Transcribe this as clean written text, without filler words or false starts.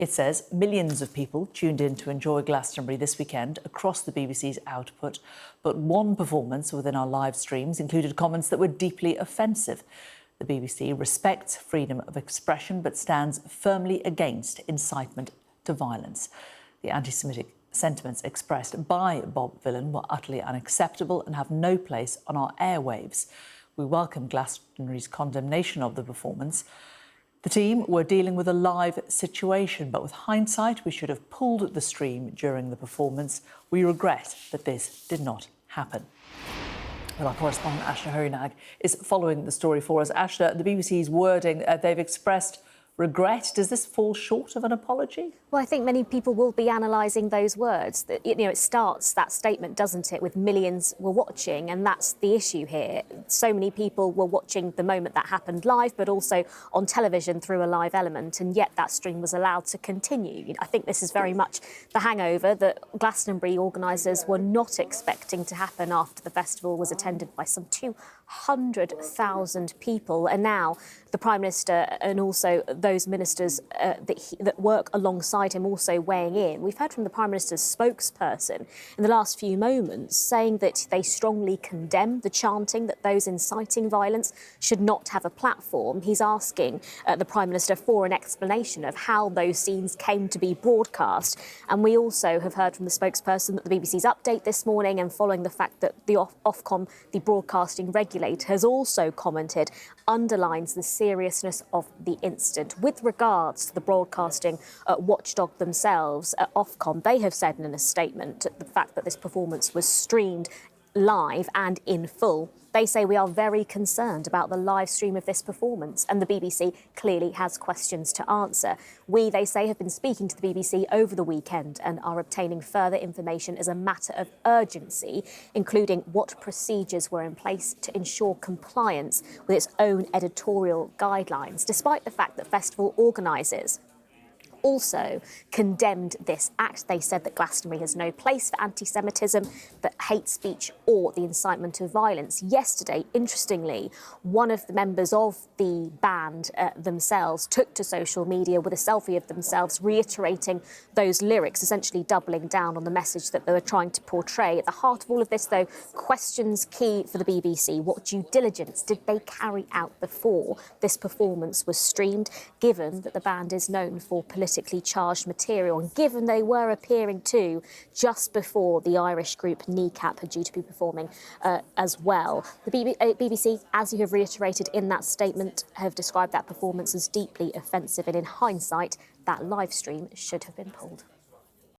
It says millions of people tuned in to enjoy Glastonbury this weekend across the BBC's output, but one performance within our live streams included comments that were deeply offensive. The BBC respects freedom of expression but stands firmly against incitement to violence. The anti-Semitic sentiments expressed by Bob Vylan were utterly unacceptable and have no place on our airwaves. We welcome Glastonbury's condemnation of the performance. The team were dealing with a live situation, but with hindsight, we should have pulled the stream during the performance. We regret that this did not happen. Well, our correspondent Ashna Horinag is following the story for us. Ashna, the BBC's wording, they've expressed regret. Does this fall short of an apology? Well, I think many people will be analysing those words. It starts, that statement, doesn't it, with millions were watching, and that's the issue here. So many people were watching the moment that happened live, but also on television through a live element, and yet that stream was allowed to continue. I think this is very much the hangover that Glastonbury organisers were not expecting to happen after the festival was attended by some 200,000 people, and now the Prime Minister and also those ministers that work alongside him also weighing in. We've heard from the Prime Minister's spokesperson in the last few moments saying that they strongly condemn the chanting, that those inciting violence should not have a platform. He's asking the Prime Minister for an explanation of how those scenes came to be broadcast. And we also have heard from the spokesperson that the BBC's update this morning, and following the fact that the Ofcom, the broadcasting regulator, has also commented, underlines the seriousness of the incident. With regards to the broadcasting watchdog themselves, Ofcom, they have said in a statement the fact that this performance was streamed live and in full. They say we are very concerned about the live stream of this performance, and the BBC clearly has questions to answer. We, they say, have been speaking to the BBC over the weekend and are obtaining further information as a matter of urgency, including what procedures were in place to ensure compliance with its own editorial guidelines, despite the fact that festival organisers also condemned this act. They said that Glastonbury has no place for anti-Semitism, but hate speech or the incitement of violence. Yesterday, interestingly, one of the members of the band themselves took to social media with a selfie of themselves reiterating those lyrics, essentially doubling down on the message that they were trying to portray. At the heart of all of this, though, questions key for the BBC. What due diligence did they carry out before this performance was streamed, given that the band is known for politically charged material, and given they were appearing too just before the Irish group Kneecap are due to be performing as well. The BBC, as you have reiterated in that statement, have described that performance as deeply offensive, and in hindsight, that live stream should have been pulled.